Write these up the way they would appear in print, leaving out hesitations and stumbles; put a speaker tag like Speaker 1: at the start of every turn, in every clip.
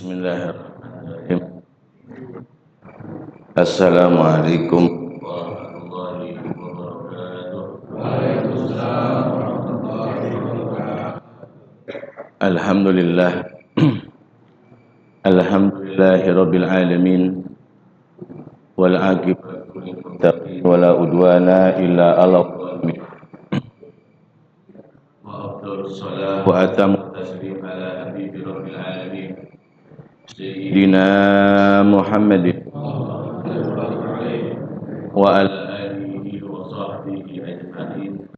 Speaker 1: Bismillahirrahmanirrahim. Assalamualaikum warahmatullahi wabarakatuh. Waalaikumsalam warahmatullahi wabarakatuh. Alhamdulillah. Alhamdulillahirabbil alamin. Wal aqibatu lil muttaqin wala udwana illa 'alal zalimin. Wa afdhalus shalati wa atammu taslim ala habibi rabbil alamin. Sayyidina Muhammadin wa ala alihi wa sahbihi ajma'in.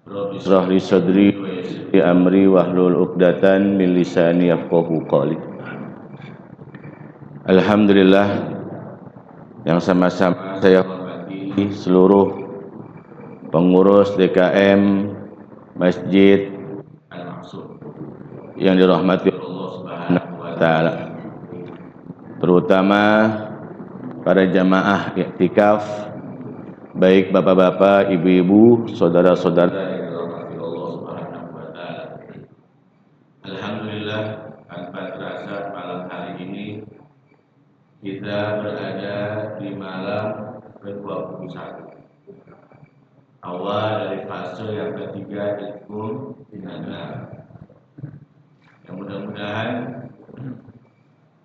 Speaker 1: Rabbi shrah li sadri wa yassir li amri wahlul 'uqdatan min lisani yafqahu qawli. Alhamdulillah, yang sama-sama saya hormati seluruh pengurus DKM Masjid Al-Maqsud yang dirahmati Allah Subhanahu wa taala, terutama para jamaah iktikaf, baik bapak-bapak, ibu-ibu, saudara-saudara yang dirahmati Allah Subhanahu wa taala. Alhamdulillah, tanpa terasa malam hari ini kita berada di malam ke-21, awal dari fase yang ketiga ilmu dinana. Yang mudah-mudahan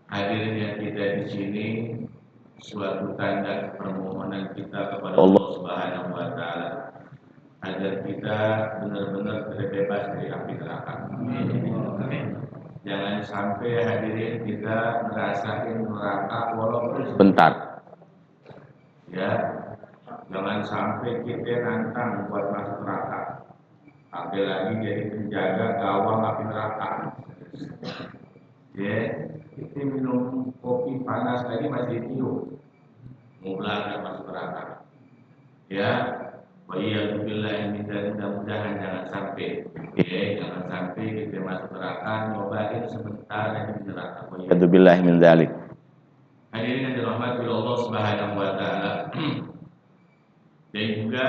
Speaker 1: hadirnya kita di sini suatu tanda permohonan kita kepada Allah Subhanahu wa taala agar kita benar-benar terbebas dari api neraka. Jangan sampai hadirin kita merasakan neraka walaupun sebentar. Ya, jangan sampai kita nantang buat masuk neraka. Apalagi jadi penjaga gawang api neraka. Ya, kita minum kopi panas tadi masih tiup, mau belajar masuk neraka. Ya, wa'iyyazubillahi min dzalik, mudah-mudahan jangan sampai. Ya, jangan sampai kita masuk neraka, nyobain sebentar aja di neraka. Wa'iyyazubillahi min dzalik. Hadirin yang dirahmati Allah Subhanahu wa taala. Dan juga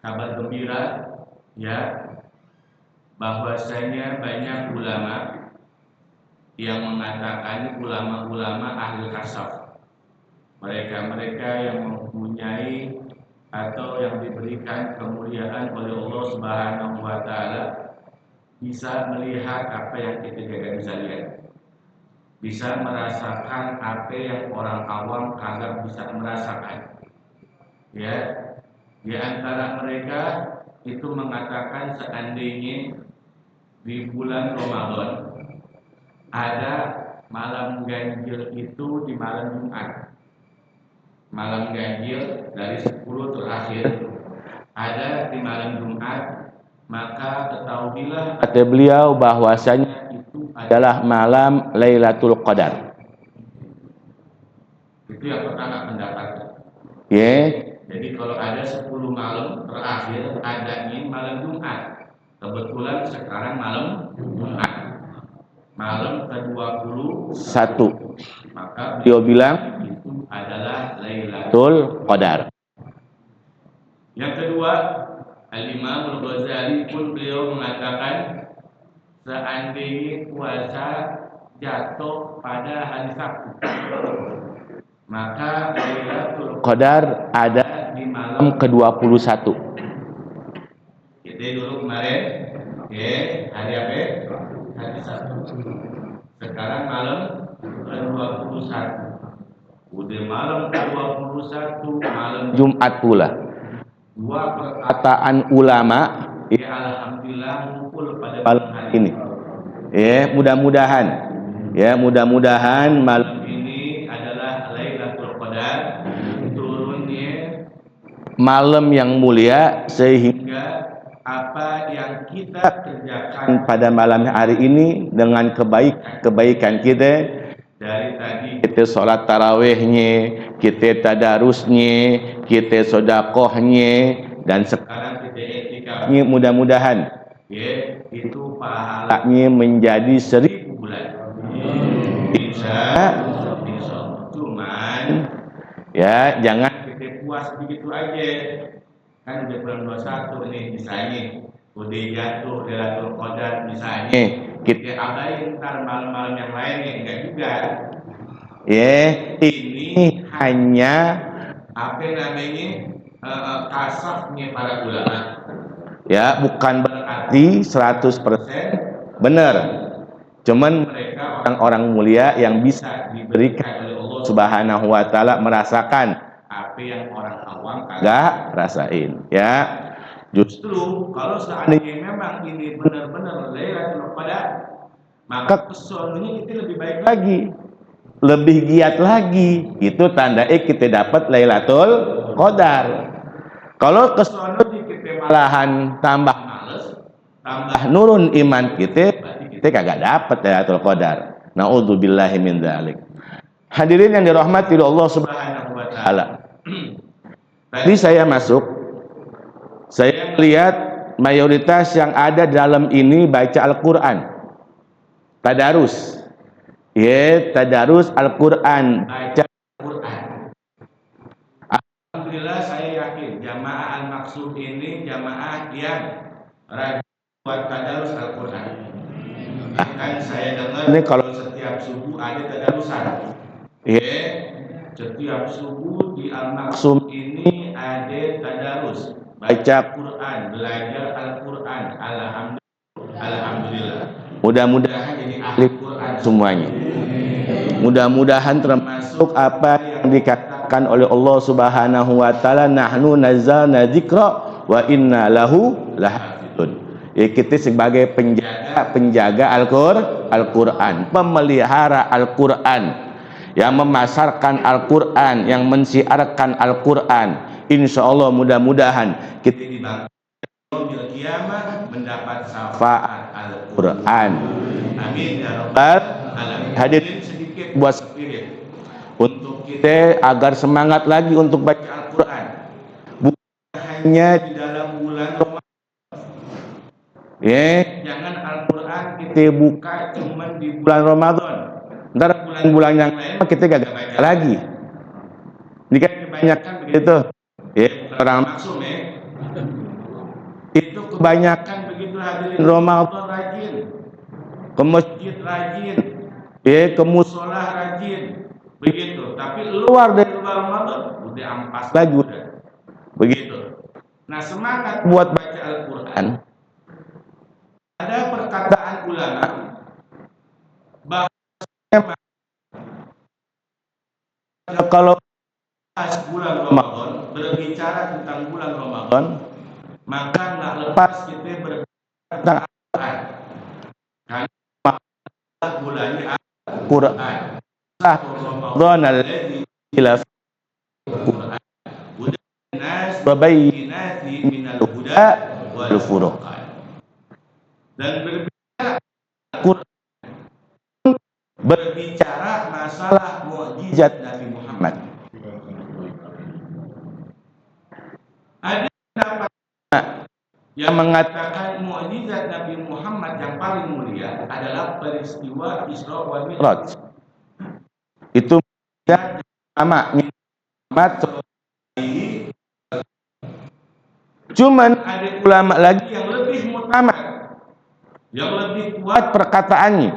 Speaker 1: kabar gembira, ya, bahwasanya banyak ulama yang mengatakan, ulama-ulama ahli tasawuf, mereka-mereka yang mempunyai atau yang diberikan kemuliaan oleh Allah Subhanahu wa taala, bisa melihat apa yang kita tidak bisa lihat, bisa merasakan apa yang orang awam kagak bisa merasakan. Ya, di antara mereka itu mengatakan seandainya di bulan Ramadan ada malam ganjil itu di malam Jumat. Malam ganjil dari 10 terakhir ada di malam Jumat, maka ketahuilah kata beliau bahwasanya itu adalah malam Lailatul Qadar. Itu yang pertama pendapatnya. Ya. Jadi kalau ada 10 malam terakhir adanya malam Jumat. Kebetulan sekarang malam Jumat, malam ke-21. Maka beliau bilang itu adalah Lailatul Qadar. Yang kedua, Al-Imam Al-Ghazali pun beliau mengatakan seandainya puasa jatuh pada hari Sabtu, maka Lailatul Qadar ada di malam ke-21. Kita dulu kemarin, hari apa? Hari Sabtu. Sekarang malam ke-21. Udah malam ke-21, malam Jumat pula. Dua perkataan ulama, ya alhamdulillah ngumpul pada malam hari ini. Ya, mudah-mudahan malam ini adalah Lailatul Qadar, turunnya malam yang mulia, sehingga apa yang kita kerjakan pada malam hari ini dengan kebaikan kita, dari tadi kita sholat tarawihnya, kita tadarusnya, kita sodakohnya, dan sekarang kita iktikafnya, mudah-mudahan ya itu pahalanya menjadi 1000 bulan. Bisa. Cuman ya jangan kita puas begitu aja. Kan udah bulan 21 nih misalnya, udah jatuh Lailatul Qadar misalnya, Kita abain ntar malam-malam yang lainnya, enggak juga. Ya, ini hanya apa namanya kasafnya para ulama. Ya, bukan berarti 100% benar. Cuman mereka orang-orang mulia yang bisa diberikan oleh Allah Subhanahu wa taala merasakan apa yang orang awam kagak rasain, ya. Justru kalau seandainya memang ini benar-benar Lailatul Qadar, maka kesononya itu lebih baik lagi, lebih giat lagi. Itu tandanya kita dapat Lailatul Qadar. Kalau kesono kita malahan tambah males, tambah nurun iman kita, berarti kita kagak dapat Lailatul Qadar. Nauzubillahi min dzalik. Hadirin yang dirahmati Allah Subhanahu wa taala. Tadi saya melihat mayoritas yang ada dalam ini baca Al-Qur'an. Tadarus. Ya, tadarus Al-Qur'an, baca Al-Qur'an. Alhamdulillah saya yakin jamaah Al-Maksum ini jamaah yang rajin buat tadarus Al-Qur'an. Bahkan saya dengar ini kalau setiap subuh ada tadarusan. Ya, setiap subuh di Al-Maksum ini ada tadarus, baca Quran, belajar Al-Qur'an. Alhamdulillah. Mudah-mudahan jadi ahli Quran semuanya. Mudah-mudahan termasuk apa yang dikatakan oleh Allah Subhanahu wa taala, nahnu nazzalna dzikra wa inna lahu lahafidun. Ya, kita sebagai penjaga Al-Qur'an, pemelihara Al-Qur'an, yang memasarkan Al-Qur'an, yang mensiarkan Al-Qur'an. Insyaallah mudah-mudahan kita dibangkitkan yaumil qiyamah mendapat syafaat Al-Qur'an. Amin ya rabbal alamin. Hadirin sedikit buat spirit untuk kita agar semangat lagi untuk baca Al-Qur'an. Bukan hanya di dalam bulan Ramadan. Ya, jangan Al-Qur'an kita buka cuma di bulan Ramadan. Ntar bulan-bulan yang lain kita gak baca lagi. Ini kan kebanyakan begitu. Ya, orang maksum ya. Itu kebanyakan begitu, hadirin. Ramadan rajin, ke masjid rajin, ya, ke musola rajin, begitu. Tapi luar dari bulan Ramadan udah ampas lagi udah. Begitu. Nah, semangat buat baca Al-Qur'an. Ada perkataan ulama bahwa kalau bulan Ramadan, berbicara tentang bulan Ramadan, maka nggak lepas kita berbicara tentang Al-Quran. Karena bulannya Al-Quran. Ramadan alladzi ila Al-Quran. Hudan nas wa bayyinati minal huda wal furqan. Dan berbicara Al-Quran, berbicara masalah mukjizat Nabi Muhammad. Ada pendapat yang mengatakan mukjizat Nabi Muhammad yang paling mulia adalah peristiwa Isra wal Mi'raj. Itu sama Muhammad. Cuman ada ulama lagi yang lebih mutamat, yang lebih kuat perkataannya.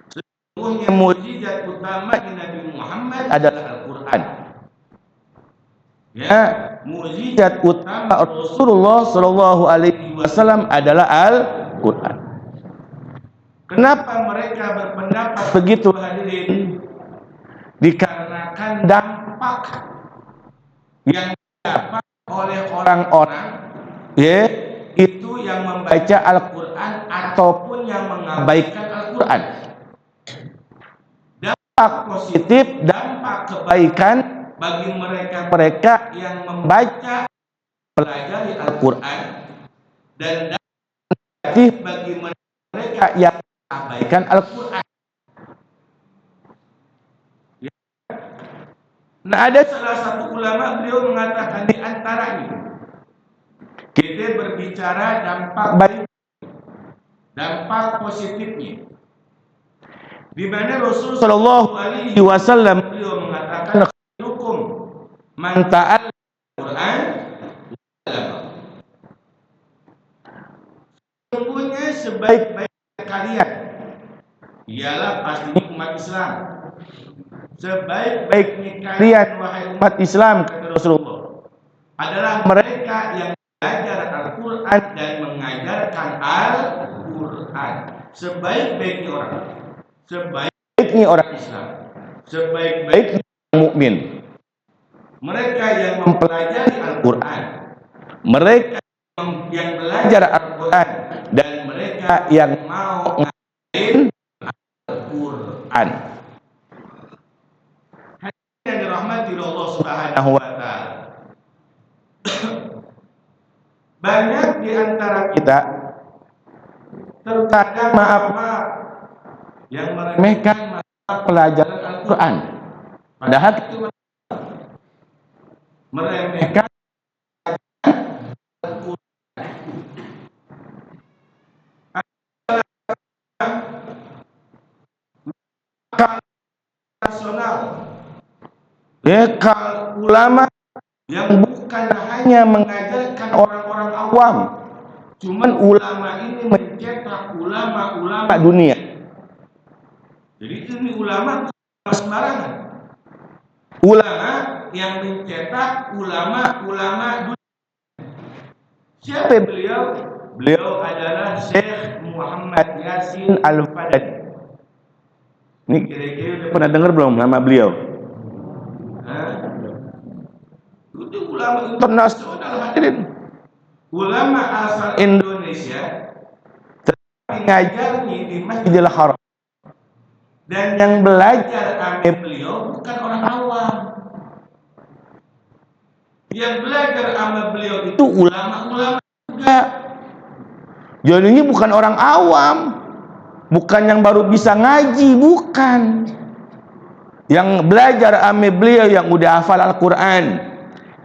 Speaker 1: Sesungguhnya mukjizat utama Nabi Muhammad adalah Al-Qur'an. Ya, mukjizat utama Rasulullah Shallallahu Alaihi Wasallam adalah Al-Quran. Kenapa mereka berpendapat begitu, hadirin? Dikarenakan dampak yang didapat oleh orang-orang, ya, itu yang membaca Al-Quran ataupun yang mengabaikan Al-Quran. Dampak positif, dampak kebaikan bagi mereka yang membaca, pelajari Al-Quran, dan negatif bagi mereka yang mengabaikan Al-Quran. Ya. Nah, ada salah satu ulama, beliau mengatakan di antaranya kita berbicara dampak baik, dampak positifnya, di mana Rasul Shallallahu Alaihi Wasallam beliau mengatakan hukum manta'al Quran. Sesungguhnya sebaik-baik kalian ialah pastinya umat Islam. Sebaik-baiknya kalian wahai umat Islam, kata Rasulullah, adalah mereka yang belajar Al-Quran dan mengajarkan Al-Quran. Sebaik-baiknya orang Islam, sebaik-baiknya mukmin, mereka yang mempelajari Al-Quran, mereka yang belajar Al-Quran, dan mereka yang mau ngajarin Al-Quran. Hadirin yang dirahmati Allah Subhanahu wa Ta'ala, banyak di antara kita terkadang maaf yang meremehkan pelajaran Al-Quran, padahal itu meremehkan nasional, ulama yang bukan hanya mengajarkan orang-orang awam, cuman ulama ini mencetak ulama-ulama dunia. Jadi ini ulama sembarangan. Ulama yang mencetak ulama-ulama dunia. Siapa beliau? Beliau adalah Syekh Muhammad Yasin Al-Fadani. Ini kira-kira pernah dengar belum nama beliau? Itu ulama internasional hadirin. Ulama asal Indonesia, tetapi ngajarnya di Masjidil Haram. Dan yang belajar ame beliau bukan orang awam. Yang belajar ame beliau itu ulama-ulama juga. Jadi ini bukan orang awam, bukan yang baru bisa ngaji, bukan. Yang belajar ame beliau yang udah hafal Al-Quran,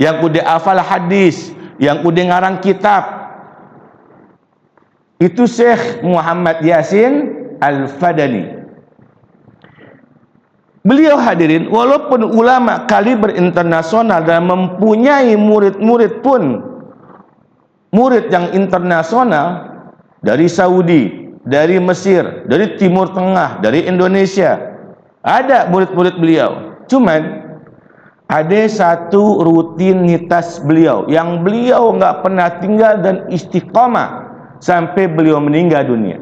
Speaker 1: yang udah hafal hadis, yang udah ngarang kitab. Itu Syekh Muhammad Yasin Al-Fadani. Beliau hadirin, walaupun ulama kaliber internasional dan mempunyai murid-murid pun, murid yang internasional dari Saudi, dari Mesir, dari Timur Tengah, dari Indonesia, ada murid-murid beliau. Cuman ada satu rutinitas beliau yang beliau nggak pernah tinggal dan istiqomah sampai beliau meninggal dunia.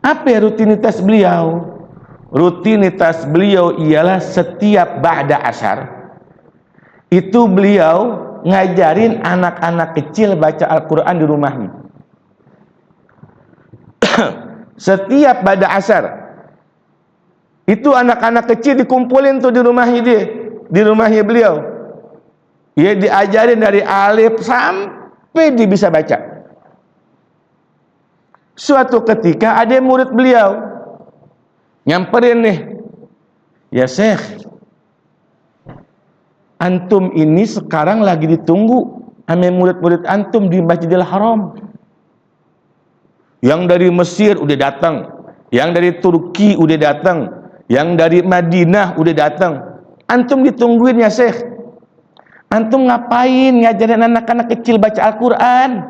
Speaker 1: Apa rutinitas beliau? Rutinitas beliau ialah setiap ba'da asar itu beliau ngajarin anak-anak kecil baca Al-Quran di rumahnya. Setiap ba'da asar itu anak-anak kecil dikumpulin tuh di rumahnya dia, di rumahnya beliau. Dia diajarin dari alif sampai dia bisa baca. Suatu ketika ada murid beliau nyamperin nih, ya Syekh, antum ini sekarang lagi ditunggu sama murid-murid antum di Masjidil Haram. Yang dari Mesir udah datang, yang dari Turki udah datang, yang dari Madinah udah datang. Antum ditungguin ya Syekh. Antum ngapain ngajarin anak-anak kecil baca Al-Quran?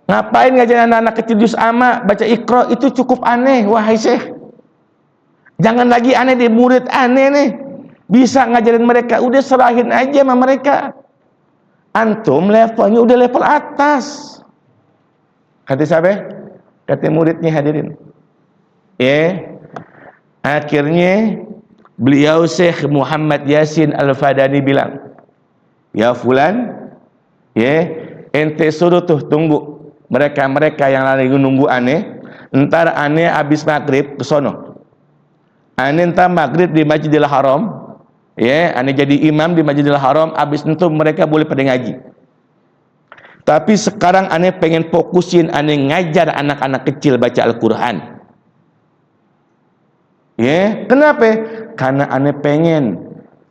Speaker 1: Ngapain ngajarin anak-anak kecil juz amma, baca Iqra? Itu cukup aneh, wahai Syekh. Jangan lagi aneh deh, murid aneh nih bisa ngajarin mereka, udah serahin aja sama mereka. Antum levelnya udah level atas. Kata siapa? Kata muridnya hadirin. Akhirnya beliau Syekh Muhammad Yasin Al-Fadani bilang, ya fulan, ente suruh tuh tunggu mereka-mereka yang lagi nunggu aneh. Ntar aneh habis maghrib ke sono. Aneh entar maghrib di Masjidil Haram, aneh jadi imam di Masjidil Haram. Habis itu mereka boleh pada ngaji. Tapi sekarang aneh pengen fokusin, aneh ngajar anak-anak kecil baca Al-Quran. Kenapa? Karena aneh pengen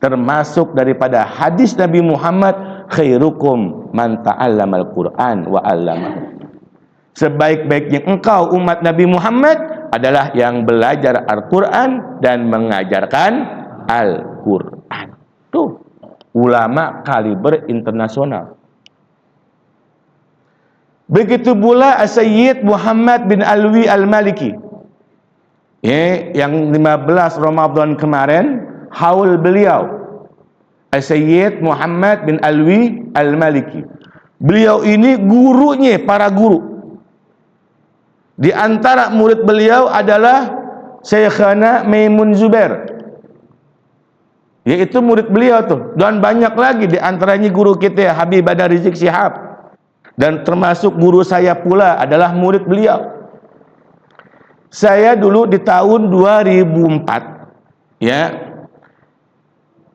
Speaker 1: termasuk daripada hadis Nabi Muhammad, khairukum man ta'allamal Quran wa 'allamahu. Sebaik-baiknya engkau umat Nabi Muhammad adalah yang belajar Al-Quran dan mengajarkan Al-Quran. Tuh, ulama kaliber internasional. Begitu pula Sayyid Muhammad bin Alwi Al-Maliki.
Speaker 2: yang 15 Ramadan kemarin, haul beliau Sayyid Muhammad bin Alwi Al-Maliki. Beliau ini gurunya para guru. Di antara murid beliau adalah Syekhana Maimun Zubair, yaitu murid beliau tuh. Dan banyak lagi, di antaranya guru kita Habib Badar Rizik Syihab, dan termasuk guru saya pula adalah murid beliau. Saya dulu di tahun 2004,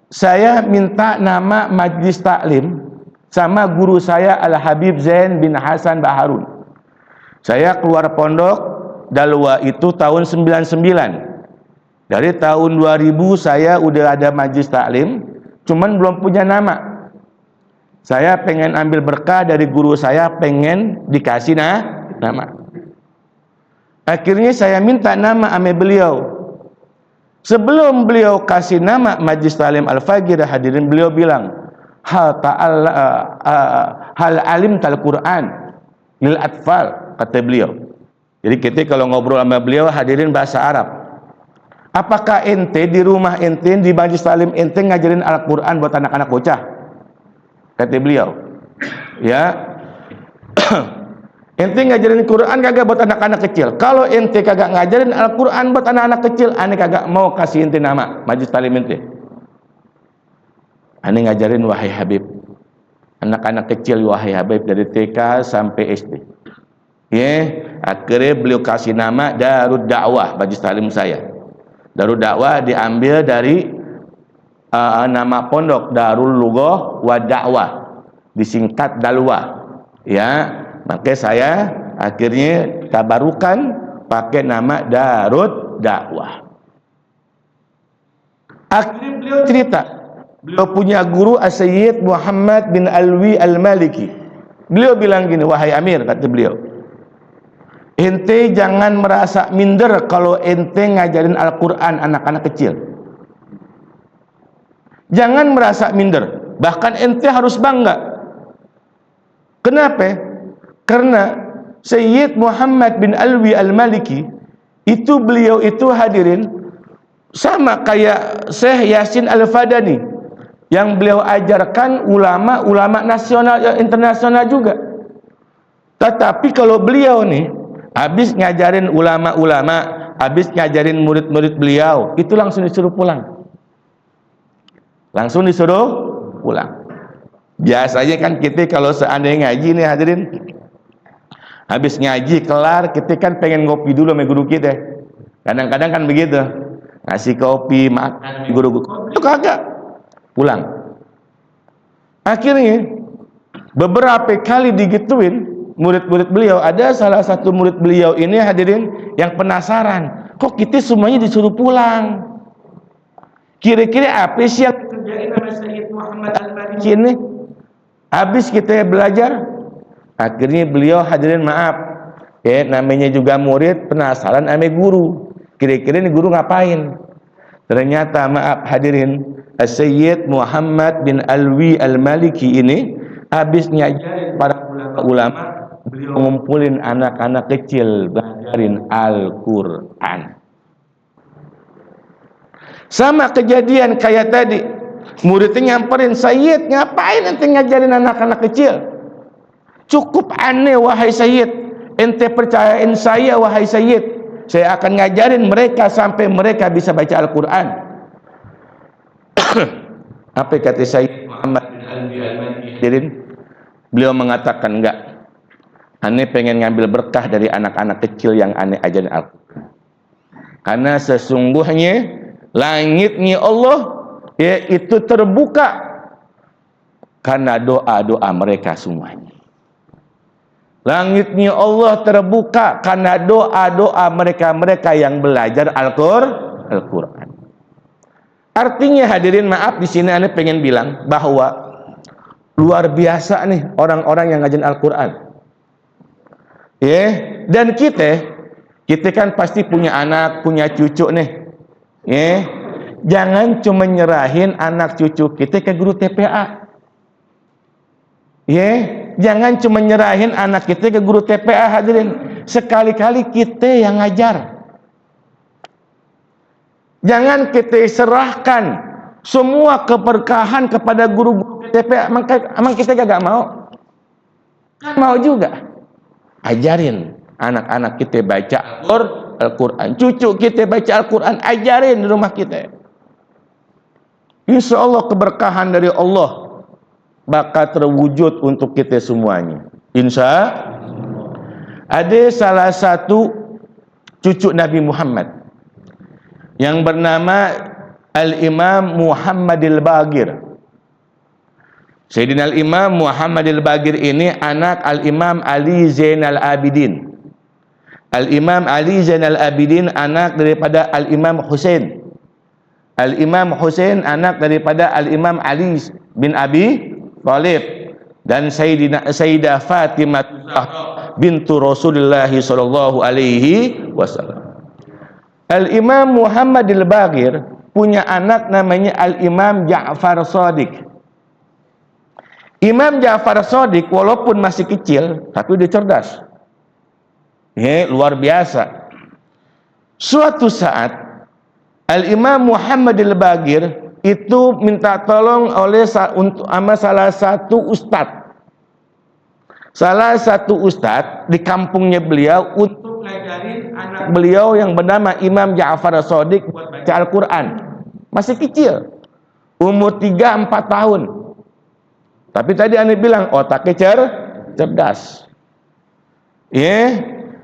Speaker 2: saya minta nama majlis taklim sama guru saya Al-Habib Zain bin Hasan Baharun. Saya keluar pondok Dalwa itu tahun 99. Dari tahun 2000 saya udah ada majlis taklim, cuman belum punya nama. Saya pengen ambil berkah dari guru saya, pengen dikasih nama. Akhirnya saya minta nama ame beliau. Sebelum beliau kasih nama Majlis Taklim Al-Fagir, hadirin, beliau bilang, hal alim tal Quran lil atfal, kata beliau. Jadi kita kalau ngobrol sama beliau, hadirin, bahasa Arab. Apakah ente di rumah ente, di Majlis Taklim ente ngajarin Al-Quran buat anak-anak bocah? Kata beliau, ya. Ente ngajarin Quran kagak buat anak-anak kecil. Kalau ente kagak ngajarin Al-Quran buat anak-anak kecil, ane kagak mau kasih ente nama Majlis Taklim ente. Ane ngajarin wahai Habib, anak-anak kecil wahai Habib, dari TK sampai SD. Akhirnya beliau kasih nama Darud Dakwah Majlis Taklim saya. Darud Dakwah diambil dari nama pondok Darul Lughah wa Dakwah, disingkat Dalwa. Maka saya akhirnya tabarukan pakai nama Darud Dakwah. Akhirnya beliau cerita, beliau punya guru Sayyid Muhammad bin Alwi Al-Maliki. Beliau bilang gini, wahai Amir, kata beliau, ente jangan merasa minder kalau ente ngajarin Al-Quran anak-anak kecil. Jangan merasa minder, bahkan ente harus bangga. Kenapa? Karena Sayyid Muhammad bin Alwi Al-Maliki itu, beliau itu, hadirin, sama kayak Syekh Yasin Al-Fadani yang beliau ajarkan ulama-ulama nasional internasional juga. Tetapi kalau beliau nih habis ngajarin ulama-ulama, habis ngajarin murid-murid beliau, itu langsung disuruh pulang. Langsung disuruh pulang. Biasanya kan kita kalau seandainya ngaji nih, hadirin, habis ngaji kelar, kita kan pengen ngopi dulu sama guru kita. Kadang-kadang kan begitu, ngasih kopi, makan guru, itu kagak, pulang. Akhirnya beberapa kali digituin murid-murid beliau. Ada salah satu murid beliau ini, hadirin, yang penasaran, kok kita semuanya disuruh pulang? Kira-kira apa sih yang terjadi sama Sayyid Muhammad Al-Maliki ini? Habis kita belajar, akhirnya beliau, hadirin, maaf, namanya juga murid, penasaran sama guru. Kira-kira ini guru ngapain? Ternyata, maaf hadirin, Sayyid Muhammad bin Alwi Al-Maliki ini habis ngajarin para ulama, beliau ngumpulin anak-anak kecil belajarin Al-Quran. Sama kejadian kayak tadi, muridnya nyamperin, Sayyid, ngapain ente ngajarin anak-anak kecil? Cukup aneh wahai Sayyid, ente percayain saya wahai Sayyid, saya akan ngajarin mereka sampai mereka bisa baca Al-Quran. Apa kata Sayyid Muhammad bin Alwi Al-Maliki? Beliau mengatakan, enggak, aneh pengen ngambil berkah dari anak-anak kecil yang aneh ajarin Al-Quran. Karena sesungguhnya langitnya Allah itu terbuka karena doa-doa mereka semuanya. Langitnya Allah terbuka karena doa-doa mereka yang belajar Al-Quran. Artinya, hadirin, maaf, di sini aneh pengen bilang bahwa luar biasa nih orang-orang yang ngajarin Al-Quran. Dan kita kan pasti punya anak, punya cucu nih. Jangan cuma nyerahin anak cucu kita ke guru TPA. Jangan cuma nyerahin anak kita ke guru TPA, hadirin. Sekali-kali kita yang ngajar. Jangan kita serahkan semua keberkahan kepada guru-guru TPA. Emang kita gak mau? Kan mau juga. Ajarin anak-anak kita baca Al-Quran, cucu kita baca Al-Quran, ajarin di rumah kita. Insya Allah keberkahan dari Allah bakal terwujud untuk kita semuanya. Insya ada salah satu cucu Nabi Muhammad yang bernama Al-Imam Muhammad Al-Bagir. Sayyidina Al-Imam Muhammad Al-Bagir ini anak Al-Imam Ali Zainal Abidin. Al-Imam Ali Zainal Abidin anak daripada Al-Imam Husain. Al-Imam Husain anak daripada Al-Imam Ali bin Abi Thalib. Dan Sayyidah Fatimah bintu Rasulullah sallallahu alaihi wasallam. Al-Imam Muhammad Al-Bagir punya anak namanya Al-Imam Ja'far Shadiq. Imam Ja'far Shadiq walaupun masih kecil tapi dia cerdas. Luar biasa. Suatu saat Al-Imam Muhammad Al-Bagir itu minta tolong oleh salah satu ustadz. Salah satu ustadz di kampungnya beliau untuk ngajarin anak beliau yang bernama Imam Ja'far Shadiq buat baca Al-Quran. Masih kecil, umur 3-4 tahun. Tapi tadi Anda bilang otaknya cerdas.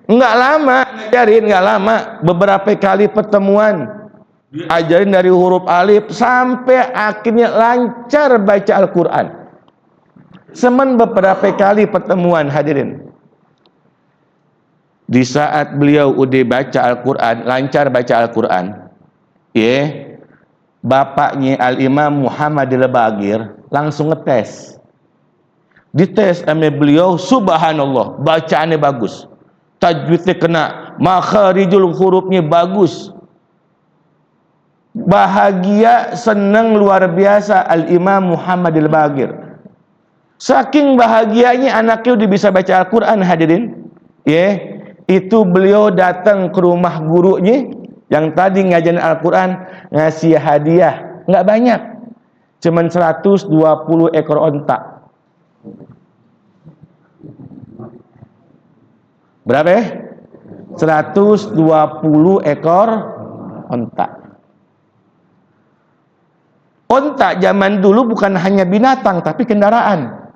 Speaker 2: Enggak lama ngajarin, enggak lama, beberapa kali pertemuan ajarin dari huruf alif sampai akhirnya lancar baca Al-Quran. Semen beberapa kali pertemuan hadirin. Di saat beliau udah baca Al-Quran, lancar baca Al-Quran, bapaknya Al-Imam Muhammad Al-Bagir langsung ngetes. Dites sama beliau, subhanallah, bacaannya bagus, tajwidnya kena, makharijul hurufnya bagus. Bahagia, senang luar biasa Al-Imam Muhammad Al-Bagir. Saking bahagianya anaknya udah bisa baca Al-Quran hadirin. Itu beliau datang ke rumah gurunya yang tadi ngajarin Al-Quran, ngasih hadiah, nggak banyak, cuman 120 ekor onta. Berapa ya? 120 ekor onta. Onta zaman dulu bukan hanya binatang tapi kendaraan.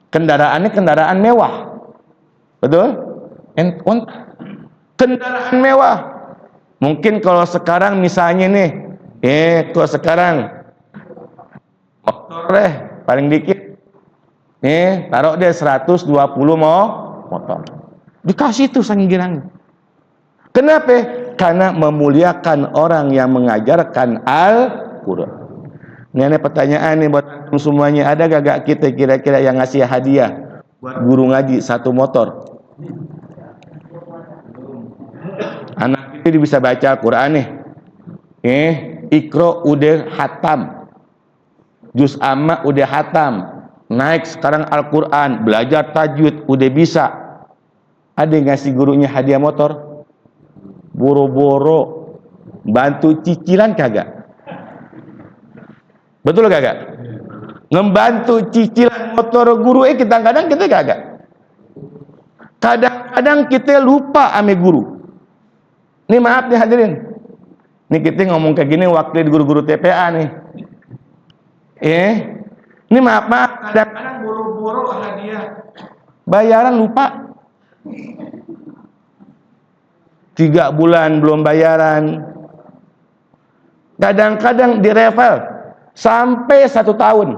Speaker 2: Kendaraannya kendaraan mewah. Betul? Onta kendaraan mewah. Mungkin kalau sekarang misalnya nih, kalau sekarang motor deh paling dikit. Taruh deh 120 motor. Dikasih itu sanggirang. Kenapa? Karena memuliakan orang yang mengajarkan Al-Quran. Ini ada pertanyaan nih buat semuanya. Ada gak kita kira-kira yang ngasih hadiah buat guru ngaji 1 motor? Anak itu bisa baca Al-Quran nih. Iqra udah hatam. Juz amma udah hatam. Naik sekarang Al-Quran, belajar tajwid udah bisa. Ada yang ngasih gurunya hadiah motor? Boro-boro bantu cicilan kagak? Betul kagak? Ngebantu cicilan motor guru kadang-kadang kita kagak. Kadang-kadang kita lupa ame guru. Ini maaf nih hadirin. Ini kita ngomong kayak gini wakil guru-guru TPA nih. Ini maaf kadang-kadang boro-boro hadiah bayaran lupa. 3 bulan belum bayaran. Kadang-kadang direvel sampai 1 tahun.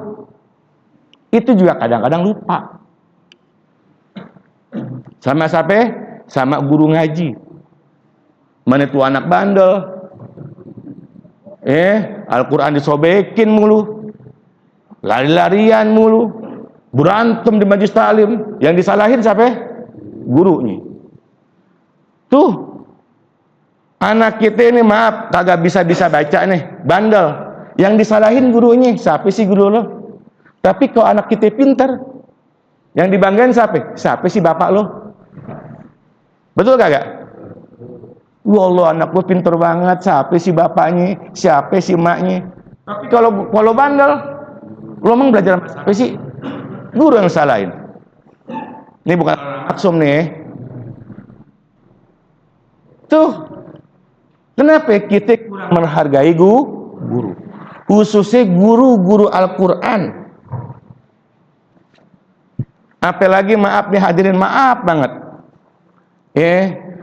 Speaker 2: Itu juga kadang-kadang lupa. Sama siapa? Sama guru ngaji. Mana tuh anak bandel. Al-Quran disobekin mulu. Lari-larian mulu. Berantem di majelis taklim. Yang disalahin siapa? Gurunya. Tuh anak kita ini maaf kagak bisa baca nih, bandel. Yang disalahin gurunya. Siapa sih guru lo? Tapi kalau anak kita pintar, yang dibanggain siapa? Siapa sih bapak lo? Betul kagak? Ya Allah, anak gue pinter banget. Siapa si bapaknya? Siapa si emaknya? Tapi kalau bandel, lo emang belajar apa sih? Guru yang salahin. Ini bukan maksum nih. Tuh, kenapa kita kurang menghargai guru? Khususnya guru-guru Al-Quran. Apalagi maaf nih hadirin, maaf banget.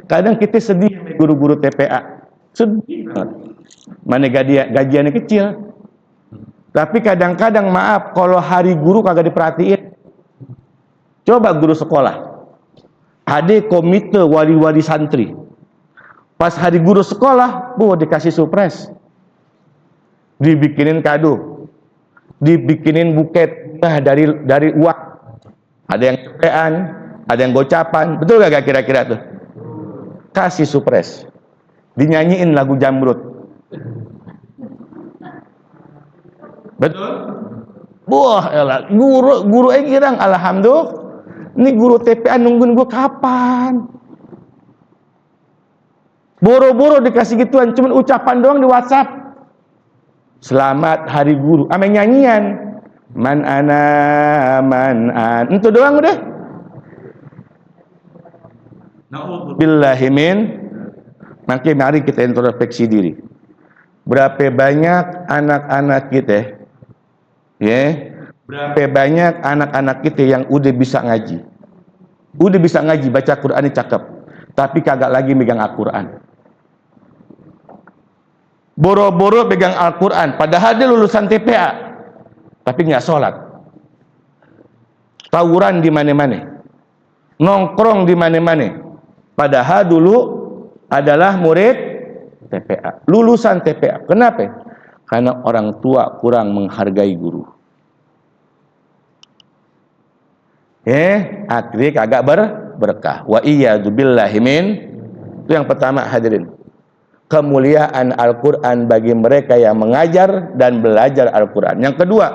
Speaker 2: Kadang kita sedih sama guru-guru TPA. Sedih banget. Mana gajiannya kecil. Tapi kadang-kadang maaf, kalau hari guru kagak diperhatiin. Coba guru sekolah. Ada komite wali-wali santri. Pas hari guru sekolah, dikasih surprise. Dibikinin kado. Dibikinin buket dari uang. Ada yang cepean, ada yang gocapan. Betul gak kira-kira tuh? Kasih surprise. Dinyanyiin lagu Jamrut. Betul? Wah, elah, guru girang, alhamdulillah. Ini guru TPA nungguin gue kapan? Boro-boro dikasih gituan, cuman ucapan doang di WhatsApp. Selamat Hari Guru, ame nyanyian. Man an. Itu doang udah. Billahimin. Mari kita introspeksi diri. Berapa banyak anak-anak kita, berapa banyak anak-anak kita yang udah bisa ngaji, baca Quran cakep, tapi kagak lagi megang Al-Quran. Boro-boro pegang Al-Quran, padahal dia lulusan TPA, tapi nggak sholat. Tawuran di mana-mana, nongkrong di mana-mana, padahal dulu adalah murid TPA, lulusan TPA. Kenapa? Karena orang tua kurang menghargai guru. Akhirnya kagak berkah. Wa iyadu billahi min. Itu yang pertama hadirin. Kemuliaan Al-Quran bagi mereka yang mengajar dan belajar Al-Quran. Yang kedua,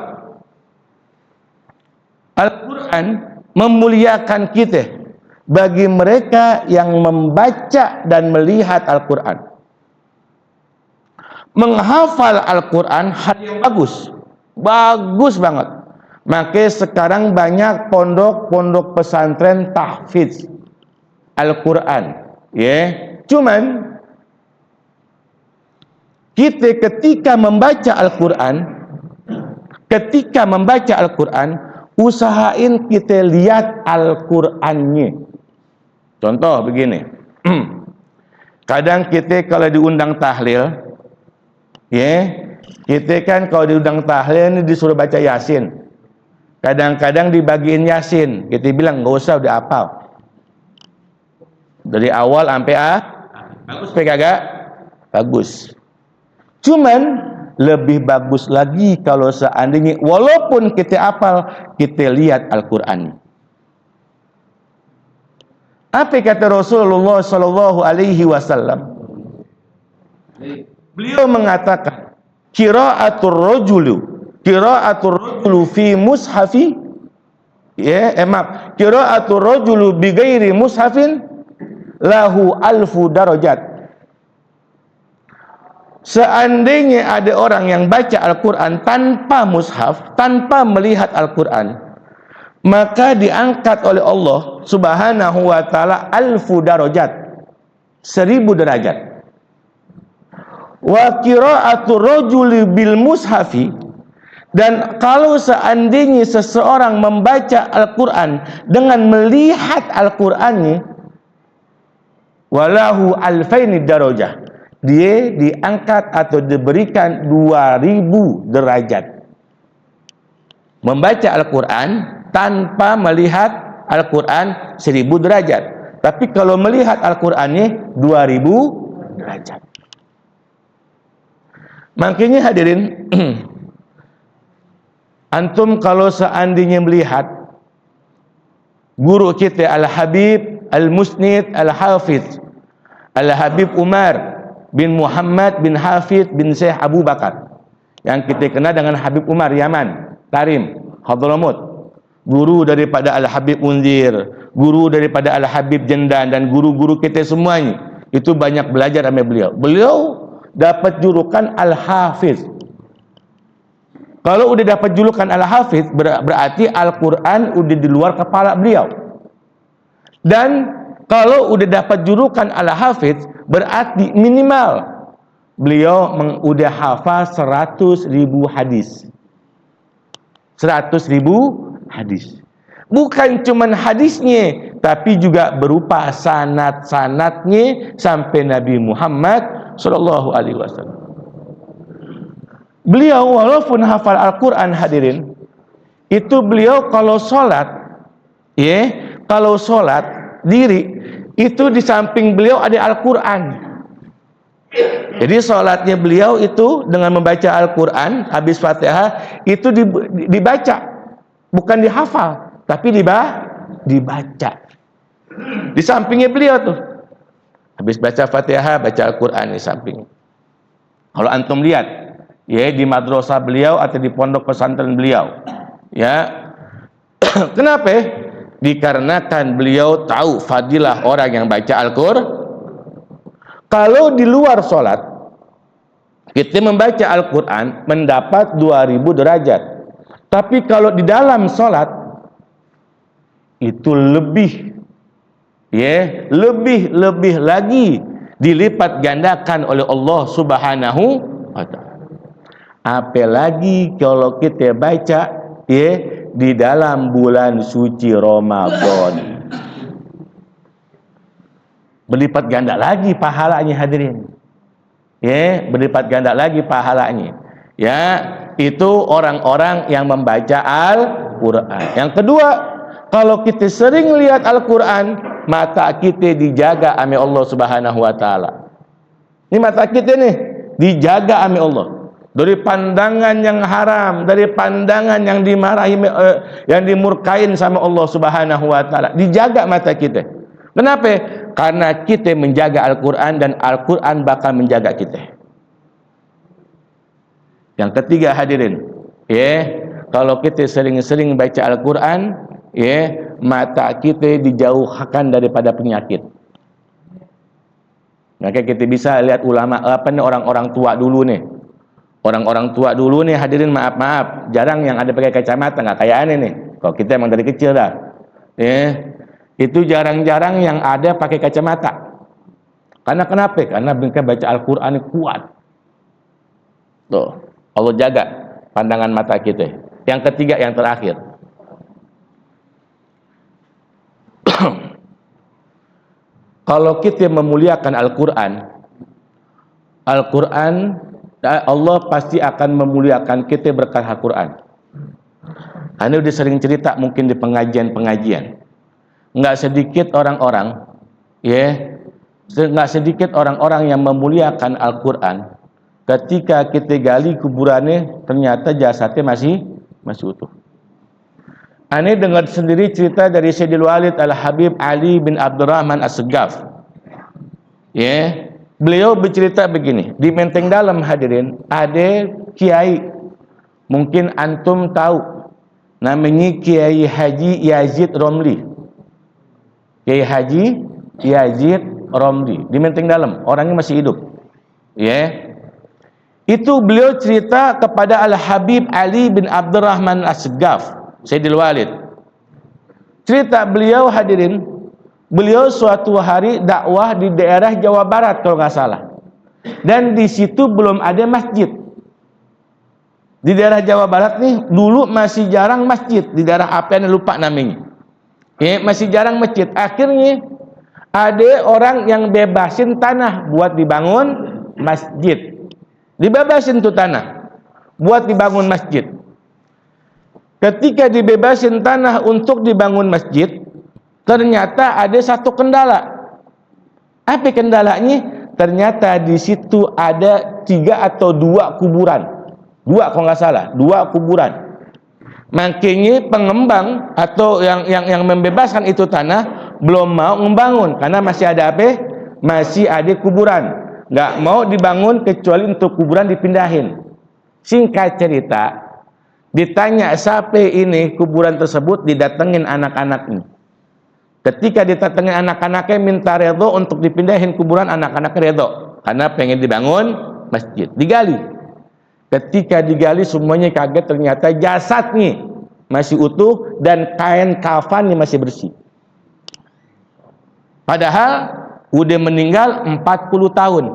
Speaker 2: Al-Quran memuliakan kita bagi mereka yang membaca dan melihat Al-Quran. Menghafal Al-Quran hal yang bagus banget. Maka sekarang banyak pondok-pondok pesantren tahfidz Al-Quran. Cuman kita ketika membaca Al-Quran, usahain kita lihat Al-Qurannya. Contoh begini. Kadang kita kalau diundang tahlil, kita kan kalau diundang tahlil ini disuruh baca Yasin. Kadang-kadang dibagiin Yasin, kita bilang nggak usah, udah hafal. Dari awal sampai bagus kagak? Bagus. Cuman lebih bagus lagi kalau seandainya walaupun kita hafal, kita lihat Al-Qur'an. Apa kata Rasulullah sallallahu alaihi wasallam? Beliau mengatakan, qira'atul rajulu fi mushafi, qira'atul rajulu bi ghairi mushafin lahu alfu darajat. Seandainya ada orang yang baca Al-Quran tanpa mushaf, tanpa melihat Al-Quran, maka diangkat oleh Allah subhanahu wa ta'ala alfu darajat, 1000 derajat. Wa qira'atul rajuli bil mushafi, dan kalau seandainya seseorang membaca Al-Quran dengan melihat Al-Qurannya, walahu alfaini darajah, dia diangkat atau diberikan 2000 derajat. Membaca Al-Quran tanpa melihat Al-Quran 1000 derajat, tapi kalau melihat Al-Qurannya 2000 derajat. Makanya hadirin, antum kalau seandainya melihat guru kita Al-Habib Al-Musnid Al-Hafidz Al-Habib Umar bin Muhammad bin Hafidz bin Syekh Abu Bakar, yang kita kenal dengan Habib Umar Yaman, Tarim, Hadramut, guru daripada Al-Habib Unzir, guru daripada Al-Habib Jendan, dan guru-guru kita semuanya itu banyak belajar sama beliau. Beliau dapat julukan Al-Hafiz. Kalau udah dapat julukan Al-Hafiz, berarti Al-Quran udah di luar kepala beliau. Dan kalau udah dapat julukan Al-Hafiz, berarti minimal beliau udah hafal 100.000 hadis. 100.000 hadis. Bukan cuman hadisnya, tapi juga berupa sanad-sanadnya sampai Nabi Muhammad sallallahu alaihi wasallam. Beliau walaupun hafal Al-Quran, hadirin, itu beliau kalau sholat, kalau sholat diri, itu di samping beliau ada Al-Quran. Jadi sholatnya beliau itu dengan membaca Al-Quran, habis Fatihah, itu dibaca, bukan dihafal, tapi dibaca. Di sampingnya beliau tuh, habis baca Fatihah, baca Al-Quran di sampingnya. Kalau antum lihat, di madrasah beliau atau di pondok pesantren beliau, kenapa? Dikarenakan beliau tahu fadilah orang yang baca Al-Quran. Kalau di luar sholat kita membaca Al-Quran mendapat 2000 derajat, tapi kalau di dalam sholat itu lebih lagi dilipat gandakan oleh Allah Subhanahu wa ta'ala. Apalagi kalau kita baca di dalam bulan suci Ramadan, berlipat ganda lagi pahalanya, hadirin. Berlipat ganda lagi pahalanya. Itu orang-orang yang membaca Al-Quran. Yang kedua, kalau kita sering lihat Al-Quran, mata kita dijaga oleh Allah Subhanahu wa ta'ala. Ini mata kita nih dijaga oleh Allah dari pandangan yang haram, dari pandangan yang dimarahi, yang dimurkain sama Allah Subhanahu wa ta'ala. Dijaga mata kita. Kenapa? Karena kita menjaga Al-Quran dan Al-Quran bakal menjaga kita. Yang ketiga, hadirin, kalau kita sering-sering baca Al-Quran, mata kita dijauhkan daripada penyakit. Maka kita bisa lihat ulama, orang-orang tua dulu nih. Orang-orang tua dulu nih, hadirin, maaf, jarang yang ada pakai kacamata, nggak kayak aneh nih. Kalau kita emang dari kecil dah, itu jarang-jarang yang ada pakai kacamata. Karena kenapa? Karena mereka baca Al-Quran kuat. Tuh, Allah jaga pandangan mata kita. Yang ketiga, yang terakhir, kalau kita memuliakan Al-Quran, Allah pasti akan memuliakan kita berkat Al-Quran. Ini udah sering cerita mungkin di pengajian-pengajian. Nggak sedikit orang-orang, nggak sedikit orang-orang yang memuliakan Al-Quran. Ketika kita gali kuburannya, ternyata jasadnya masih utuh. Ini dengar sendiri cerita dari Sayyidil Walid Al-Habib Ali bin Abdurrahman As-Segaf. Beliau bercerita begini, di Menteng Dalam, hadirin, ada kiai, mungkin antum tahu, namanya Kiai Haji Yazid Romli. Kiai Haji Yazid Romli di Menteng Dalam, orangnya masih hidup. Itu beliau cerita kepada Al-Habib Ali bin Abdurrahman As-Segaf, Sayyidil Walid. Cerita beliau, hadirin, beliau suatu hari dakwah di daerah Jawa Barat kalau nggak salah, dan di situ belum ada masjid. Di daerah Jawa Barat nih dulu masih jarang masjid, di daerah apa yang lupa namanya, masih jarang masjid. Akhirnya ada orang yang bebasin tanah buat dibangun masjid, dibebasin tuh tanah buat dibangun masjid. Ketika dibebasin tanah untuk dibangun masjid, ternyata ada satu kendala. Apa kendalanya? Ternyata di situ ada 3 atau 2 kuburan. 2 kalau nggak salah, 2 kuburan. Makanya pengembang atau yang membebaskan itu tanah belum mau membangun karena masih ada apa? Masih ada kuburan. Nggak mau dibangun kecuali untuk kuburan dipindahin. Singkat cerita, ditanya siapa ini kuburan tersebut, didatengin anak-anaknya. Ketika ditatengin anak-anaknya minta redho untuk dipindahin kuburan, anak-anaknya redho karena pengen dibangun masjid. Digali. Ketika digali semuanya kaget, ternyata jasadnya masih utuh dan kain kafannya masih bersih. Padahal udah meninggal 40 tahun.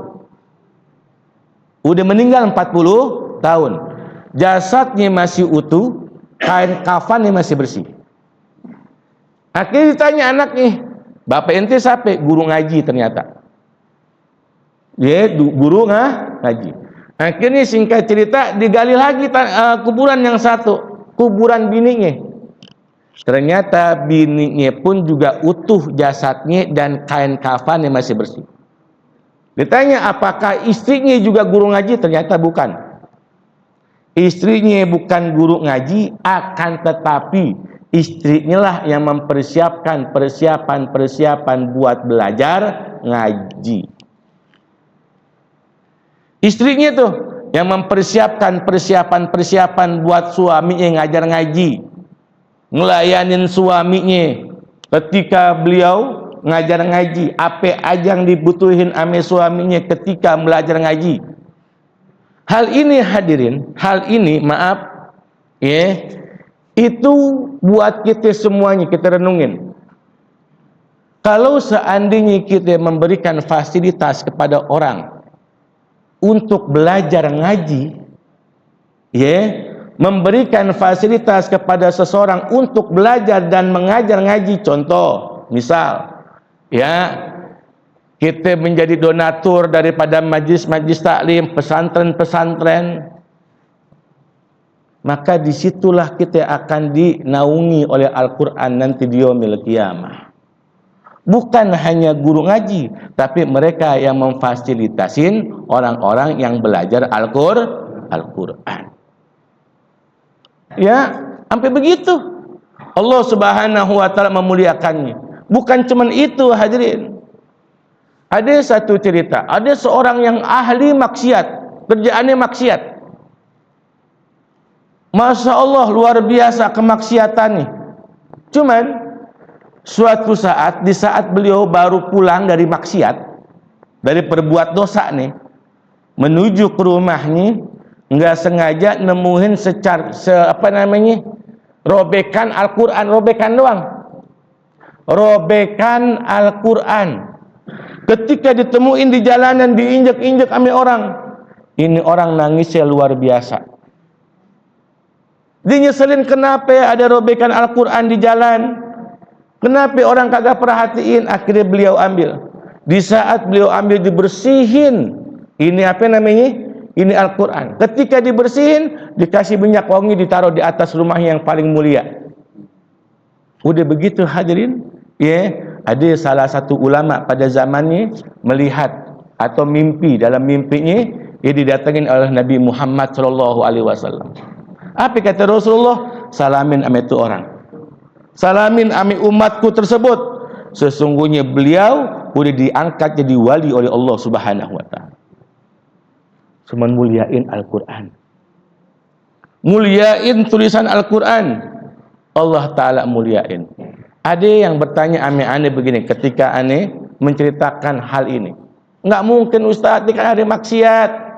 Speaker 2: Udah meninggal 40 tahun. Jasadnya masih utuh, kain kafannya masih bersih. Akhirnya ditanya anaknya, bapak ente siapa? Guru ngaji ternyata. Dia guru ngaji. Akhirnya singkat cerita digali lagi kuburan yang satu, kuburan bininya. Ternyata bininya pun juga utuh jasadnya dan kain kafannya masih bersih. Ditanya apakah istrinya juga guru ngaji? Ternyata bukan. Istrinya bukan guru ngaji, akan tetapi istrinya lah yang mempersiapkan persiapan buat belajar ngaji. Istrinya tuh yang mempersiapkan persiapan buat suaminya ngajar ngaji, ngelayanin suaminya ketika beliau ngajar ngaji, apa aja yang dibutuhin ame suaminya ketika belajar ngaji. Hal ini hadirin, hal ini maaf ya, itu buat kita semuanya kita renungin. Kalau seandainya kita memberikan fasilitas kepada orang untuk belajar ngaji, ya, memberikan fasilitas kepada seseorang untuk belajar dan mengajar ngaji. Contoh, misal, ya, kita menjadi donatur daripada majlis-majlis taklim, pesantren-pesantren, maka disitulah kita akan dinaungi oleh Al-Quran nanti di yaumil qiyamah. Bukan hanya guru ngaji, tapi mereka yang memfasilitasin orang-orang yang belajar Al-Quran. Ya, sampai begitu. Allah Subhanahu wa taala memuliakannya. Bukan cuma itu hadirin. Ada satu cerita, ada seorang yang ahli maksiat, kerjaannya maksiat. Masya Allah, luar biasa kemaksiatannya. Cuman suatu saat, di saat beliau baru pulang dari maksiat, dari perbuat dosa nih, menuju ke rumahnya, nggak sengaja nemuin robekan Al-Quran, robekan doang, robekan Al-Quran. Ketika ditemuin di jalanan, diinjak-injak sama orang, ini orang nangisnya luar biasa. Dia nyeselin kenapa ada robekan Al-Quran di jalan. Kenapa orang kagak perhatiin? Akhirnya beliau ambil. Di saat beliau ambil dibersihin, ini apa namanya? Ini Al-Quran. Ketika dibersihin, dikasih minyak wangi, ditaruh di atas rumah yang paling mulia. Udah begitu hadirin, ya, ada salah satu ulama pada zamannya melihat atau mimpi, dalam mimpinya dia didatengin oleh Nabi Muhammad SAW. Apa kata Rasulullah? Salamin ame itu orang. Salamin ame umatku tersebut. Sesungguhnya beliau udah diangkat jadi wali oleh Allah Subhanahu wa taala. Cuma muliain Al-Quran. Muliain tulisan Al-Quran. Allah taala muliain. Ada yang bertanya ane begini ketika ane menceritakan hal ini. Enggak mungkin Ustaz, ini kan ada maksiat.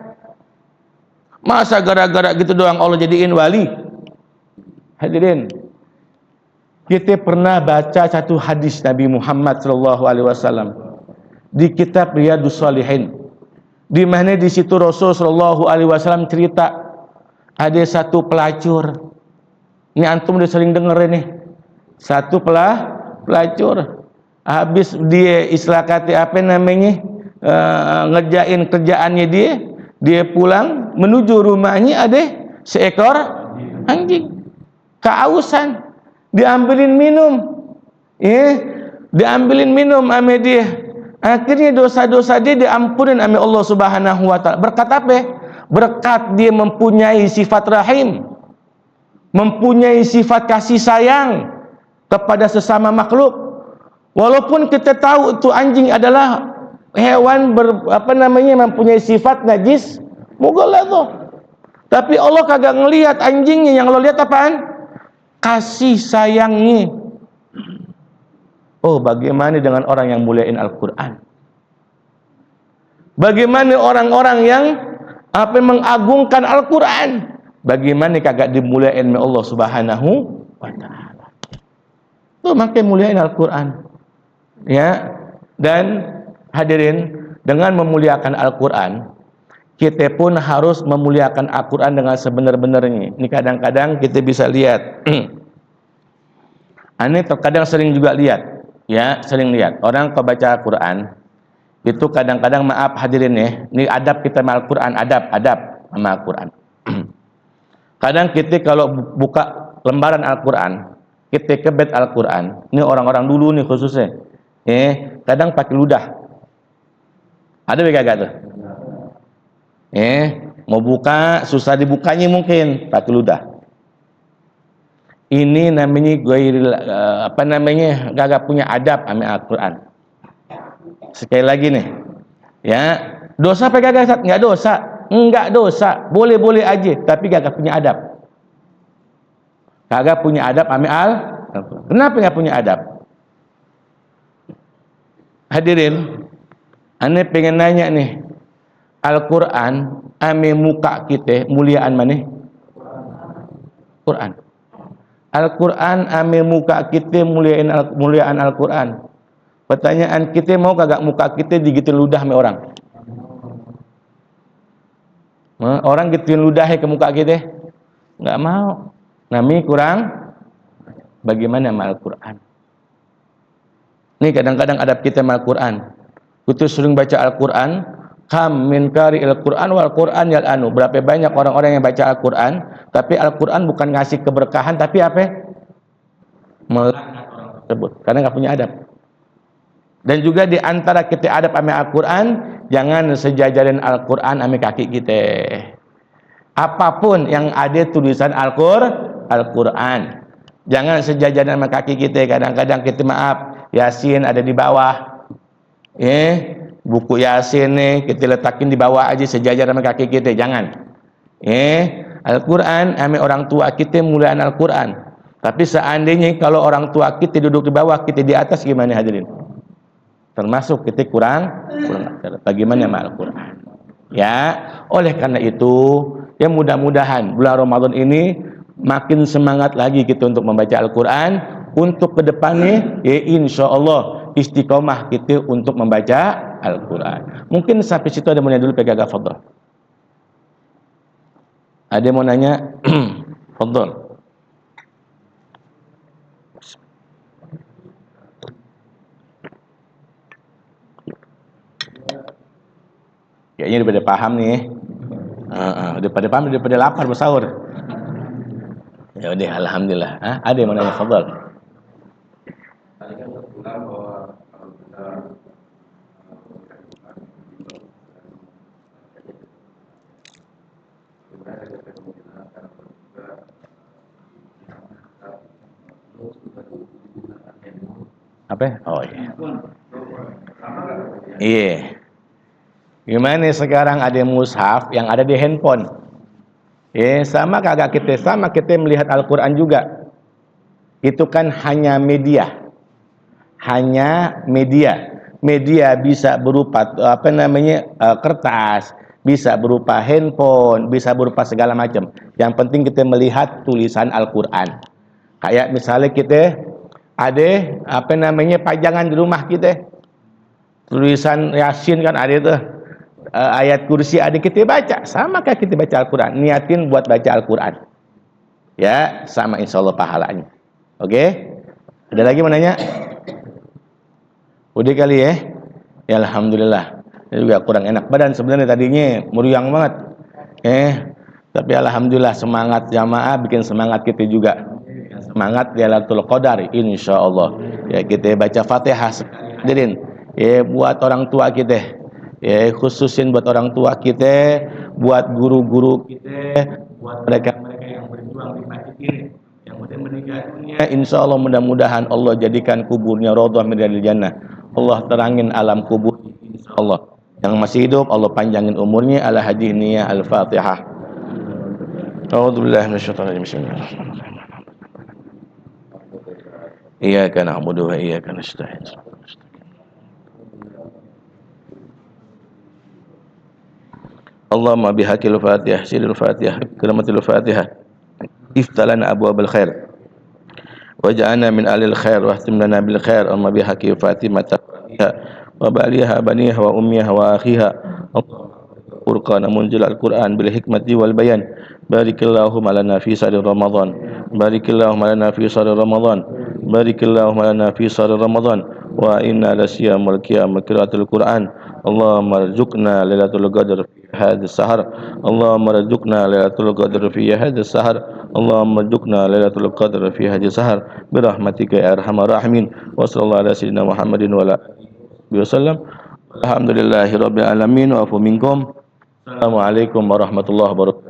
Speaker 2: Masa gara-gara gitu doang Allah jadiin wali? Hadirin, kita pernah baca satu hadis Nabi Muhammad SAW di kitab Riyadhus Shalihin, di mana di situ Rasul SAW cerita ada satu pelacur. Ini antum udah sering denger ini. Satu pelacur habis dia islakati apa namanya, ngerjain kerjaannya dia pulang menuju rumahnya, ada seekor anjing kehausan, diambilin minum, ya, diambilin minum sama dia. Akhirnya dosa-dosa dia diampunin sama Allah Subhanahu wa taala. Berkat apa? Berkat dia mempunyai sifat rahim, mempunyai sifat kasih sayang kepada sesama makhluk. Walaupun kita tahu itu anjing adalah hewan mempunyai sifat najis, mughalladhah. Tapi Allah kagak ngelihat anjingnya, yang Allah lihat apaan? Kasih sayangnya. Oh, bagaimana dengan orang yang muliain Al-Quran? Bagaimana orang-orang yang mengagungkan Al-Quran? Bagaimana kagak dimuliain oleh Allah Subhanahu wa Ta'ala? Tuh makin muliain Al-Quran. Ya, dan hadirin, dengan memuliakan Al-Quran, kita pun harus memuliakan Al-Quran dengan sebenar-benarnya. Ini kadang-kadang kita bisa lihat. Ini terkadang sering juga lihat, ya, sering lihat orang kalau baca Al-Quran itu kadang-kadang, maaf hadirin ya, ini adab kita sama Al-Quran, adab sama Al-Quran. Kadang kita kalau buka lembaran Al-Quran, kita kebet Al-Quran, ini orang-orang dulu nih khususnya, kadang pakai ludah. Ada gak tuh? Mau buka susah dibukanya, mungkin pakai ludah. Ini namanya gagak punya adab sama Al-Quran. Sekali lagi nih, ya, dosa apa gagak? Nggak dosa, enggak dosa, boleh-boleh aja, tapi gagak punya adab. Kagak punya adab sama Al-Quran. Kenapa nggak punya adab? Hadirin, ane pengen nanya nih, Al-Quran ame muka kita muliaan mana? Quran. Al-Quran ame muka kita muliaan Al-Quran. Pertanyaan kita, mau kagak muka kita digitu ludah sama orang? Orang gituin ludahnya ke muka kita? Nggak mau. Nami kurang bagaimana sama Al-Quran? Ini kadang-kadang adab kita sama Al-Quran. Kita sering baca Al-Quran, kam min kari Al-Quran wal Quran yal'anu. Berapa banyak orang-orang yang baca Al-Quran, tapi Al-Quran bukan ngasih keberkahan, tapi apa? Melaknat orang tersebut, karena nggak punya adab. Dan juga di antara kita adab sama Al-Quran, jangan sejajarin Al-Quran sama kaki kita. Apapun yang ada tulisan Al-Quran, jangan sejajarin sama kaki kita. Kadang-kadang kita, maaf, Yasin ada di bawah, buku Yasin nih kita letakin di bawah aja sejajar sama kaki kita. Jangan. Al-Quran sama orang tua kita muliaan Al-Quran. Tapi seandainya kalau orang tua kita duduk di bawah, kita di atas, gimana hadirin? Termasuk kita kurang bagaimana sama Al-Quran. Ya, oleh karena itu, ya mudah-mudahan bulan Ramadan ini makin semangat lagi kita untuk membaca Al-Quran. Untuk kedepannya, ya insya Allah istiqomah kita untuk membaca Al-Quran. Mungkin sampai situ ada mau nanya dulu, pegang fadhol. Ada mau nanya? Fadhol. Kayaknya daripada paham nih, daripada paham, daripada lapar bersahur. Ya udah, alhamdulillah. Ada yang mau nanya? Fadhol.
Speaker 1: Tadi kan terpulang bahwa kalau kita
Speaker 2: apa? Oh iya. Iya. Gimana sekarang ada mushaf yang ada di handphone? Sama kagak kita, sama kita melihat Al-Quran juga. Itu kan hanya media. Hanya media. Media bisa berupa kertas, bisa berupa handphone, bisa berupa segala macam. Yang penting kita melihat tulisan Al-Quran. Kayak misalnya kita ada pajangan di rumah kita, tulisan Yasin kan ada tuh, ayat kursi ada, kita baca. Sama kayak kita baca Al-Quran, niatin buat baca Al-Quran, ya sama insya Allah pahalanya. Oke? Ada lagi mau nanya? Udah kali ya? Ya alhamdulillah. Ini juga kurang enak badan sebenarnya, tadinya meriang banget. Tapi alhamdulillah semangat jamaah bikin semangat kita juga. Semangat di Lailatul Qadar insya Allah. Ya kita baca Fatihah hadirin. Ya buat orang tua kita. Ya khususin buat orang tua kita, buat guru-guru kita, buat mereka-mereka yang berjuang di masjid ini, yang sudah meninggal dunia. Insya Allah mudah-mudahan Allah jadikan kuburnya raudhah min riyadil jannah. Allah terangin alam kubur insya Allah. Yang masih hidup Allah panjangin umurnya. Ala hadiniyah al-Fatihah. A'udzubillahi minasyaitonir rajim. Bismillahirrahmanirrahim. Iyyaka na'budu wa iyyaka nasta'in. Allahumma bihaqil Fatihah, sirril Fatihah, kiramatil Fatihah. Iftalana abwabal khair. Waj'alna min alil khair wa ahtim lana bil khair. Allahumma bihaqi Fatimah wa baliha baniha wa ummiha wa akhiha. Furqana munzil al-Quran bil hikmati wal bayan. Barikillahumma lana fi sahri Ramadan. Barikillahumma lana fi sahri Ramadan. Barikillahumma lana fi sahri Ramadan. Wa inna lasiyam wal qiyam qiraatul Quran. Allahumma rzuqna lailatul qadr fi hadhihi sahar. Allahumma rzuqna lailatul qadr fi hadhihi sahar. Allahumma rzuqna lailatul qadr fi hadhihi sahar bi rahmatika ya arhamar rahimin. Wa sallallahu ala sayyidina Muhammadin wa ala alihi wasallam. Alhamdulillahirabbil alamin wa afu minkum. Assalamualaikum warahmatullahi wabarakatuh.